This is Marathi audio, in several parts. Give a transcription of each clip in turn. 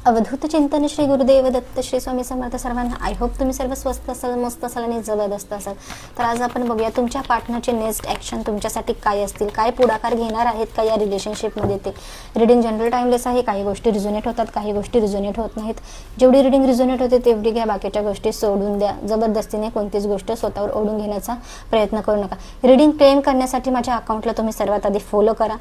अवधूत चिंतन श्री गुरुदेव दत्त श्री स्वामी समर्थ सर्वांना. आय होप तुम्ही सर्व स्वस्त असाल, मस्त असाल आणि जबरदस्त असाल. तर आज आपण बघूया तुमच्या पार्टनरचे नेक्स्ट ॲक्शन तुमच्यासाठी काय असतील, काय पुढाकार घेणार आहेत का या रिलेशनशिपमध्ये. ते रिडिंग जनरल टाइमलेस आहे. काही गोष्टी रिझोनेट होतात, काही गोष्टी रिझोनेट होत नाहीत. जेवढी रिडिंग रिझोनेट होते तेवढी घ्या, बाकीच्या गोष्टी सोडून द्या. जबरदस्तीने कोणतीच गोष्ट स्वतःवर ओढून घेण्याचा प्रयत्न करू नका. रिडिंग क्लेम करण्यासाठी माझ्या अकाउंटला तुम्ही सर्वात आधी फॉलो करा.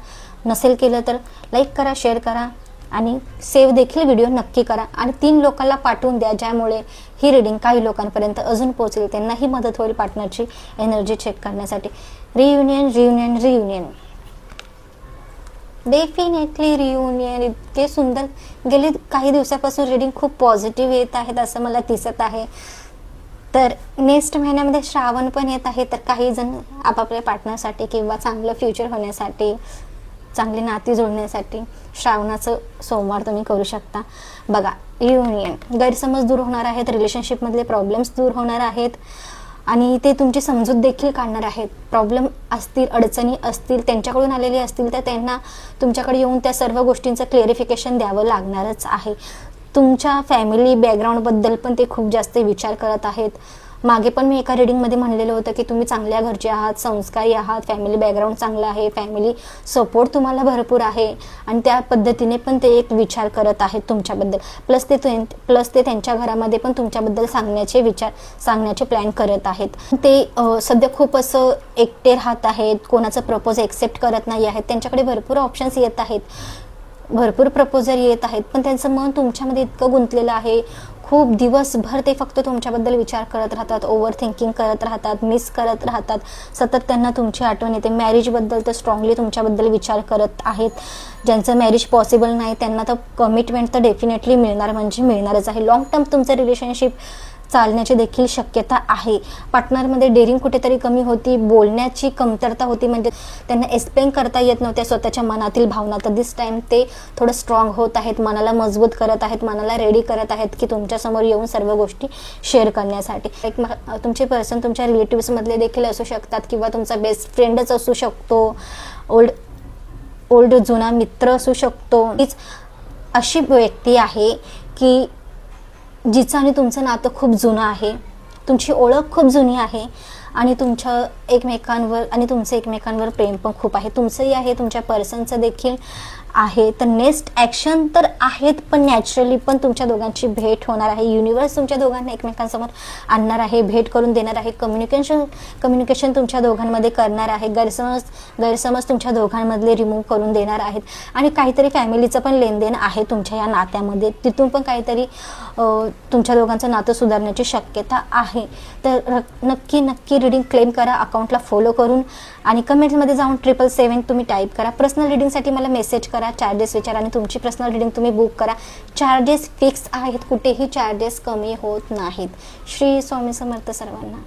नसेल केलं तर लाईक करा, शेअर करा आणि सेव्ह देखील व्हिडिओ नक्की करा. आणि 3 लोकांना पाठवून द्या, ज्यामुळे ही रिडिंग काही लोकांपर्यंत अजून पोहोचेल, त्यांनाही मदत होईल पार्टनरची एनर्जी चेक करण्यासाठी. Reunion reunion reunion, definitely reunion. इतके सुंदर गेली काही दिवसापासून रिडिंग खूप पॉझिटिव्ह येत आहेत असं मला दिसत आहे. तर नेक्स्ट महिन्यामध्ये श्रावण पण येत आहे. तर काही जण आपापल्या पार्टनरसाठी किंवा चांगलं फ्युचर होण्यासाठी, चांगली नाती जोडण्यासाठी श्रावणाचं सोमवार तुम्ही करू शकता. बघा, युनियन, गैरसमज दूर होणार आहेत, रिलेशनशिपमधले प्रॉब्लेम्स दूर होणार आहेत आणि ते तुमची समजूत देखील काढणार आहेत. प्रॉब्लेम असतील, अडचणी असतील, त्यांच्याकडून आलेले असतील तर त्यांना तुमच्याकडे येऊन त्या सर्व गोष्टींचं क्लिअरिफिकेशन द्यावं लागणारच आहे. तुमच्या फॅमिली बॅकग्राऊंडबद्दल पण ते खूप जास्त विचार करत आहेत. मागे पण मी एका रिडिंगमध्ये म्हणलेलं होतं की तुम्ही चांगल्या घरचे आहात, संस्कारी आहात, फॅमिली बॅकग्राऊंड चांगलं आहे, फॅमिली सपोर्ट तुम्हाला भरपूर आहे आणि त्या पद्धतीने पण ते एक विचार करत आहेत तुमच्याबद्दल. प्लस ते त्यांच्या घरामध्ये पण तुमच्याबद्दल सांगण्याचे प्लॅन करत आहेत. ते सध्या खूप असं एकटे राहत आहेत, कोणाचं प्रपोज एक्सेप्ट करत नाही आहेत. त्यांच्याकडे भरपूर ऑप्शन्स येत आहेत, भरपूर प्रपोजल येत आहेत, पण त्यांचं मन तुमच्यामध्ये इतकं गुंतलेलं आहे. खूप दिवसभर ते फक्त तुमच्याबद्दल विचार करत राहतात, ओव्हर थिंकिंग करत राहतात, मिस करत राहतात. सतत त्यांना तुमची आठवण येते. मॅरेजबद्दल तर स्ट्रॉंगली तुमच्याबद्दल विचार करत आहेत. ज्यांचं मॅरेज पॉसिबल नाही त्यांना तर कमिटमेंट तर डेफिनेटली मिळणार म्हणजे मिळणारच आहे. लॉंग टर्म तुमचं रिलेशनशिप चालण्याची देखील शक्यता आहे. पार्टनरमध्ये डेअरिंग कुठेतरी कमी होती, बोलण्याची कमतरता होती, म्हणजे त्यांना एक्सप्लेन करता येत नव्हत्या स्वतःच्या मनातील भावना. तर दिस टाइम ते थोडं स्ट्रॉंग होत आहेत, मनाला मजबूत करत आहेत, मनाला रेडी करत आहेत की तुमच्यासमोर येऊन सर्व गोष्टी शेअर करण्यासाठी. एक तुमचे पर्सन तुमच्या रिलेटिव्समधले देखील असू शकतात किंवा तुमचा बेस्ट फ्रेंडच असू शकतो, ओल्ड जुना मित्र असू शकतो. हीच अशी व्यक्ती आहे की जिचं आणि तुमचं नातं खूप जुनं आहे, तुमची ओळख खूप जुनी आहे आणि तुमचं एकमेकांवर प्रेम पण खूप आहे. तुमचंही आहे, तुमच्या पर्सनचं देखील आहे. तर नेक्स्ट ॲक्शन तर आहेत, पण नॅचरली पण तुमच्या दोघांची भेट होणार आहे. युनिवर्स तुमच्या दोघांना एकमेकांसमोर आणणार आहे, भेट करून देणार आहे. कम्युनिकेशन तुमच्या दोघांमध्ये करणार आहे. गैरसमज तुमच्या दोघांमधले रिमूव्ह करून देणार आहेत. आणि काहीतरी फॅमिलीचं पण लेनदेन आहे तुमच्या या नात्यामध्ये, तिथून पण काहीतरी तुमच्या दोघांचं नातं सुधारण्याची शक्यता आहे. तर नक्की रिडिंग क्लेम करा अकाउंटला फॉलो करून आणि कमेंट्समध्ये जाऊन 777 तुम्ही टाईप करा. पर्सनल रिडिंगसाठी मला मेसेज करा, चार्जेस विचारा आणि तुमची पर्सनल रिडिंग तुम्ही बुक करा. चार्जेस फिक्स आहेत, कुठेही चार्जेस कमी होत नाहीत. श्री स्वामी समर्थ सर्वांना.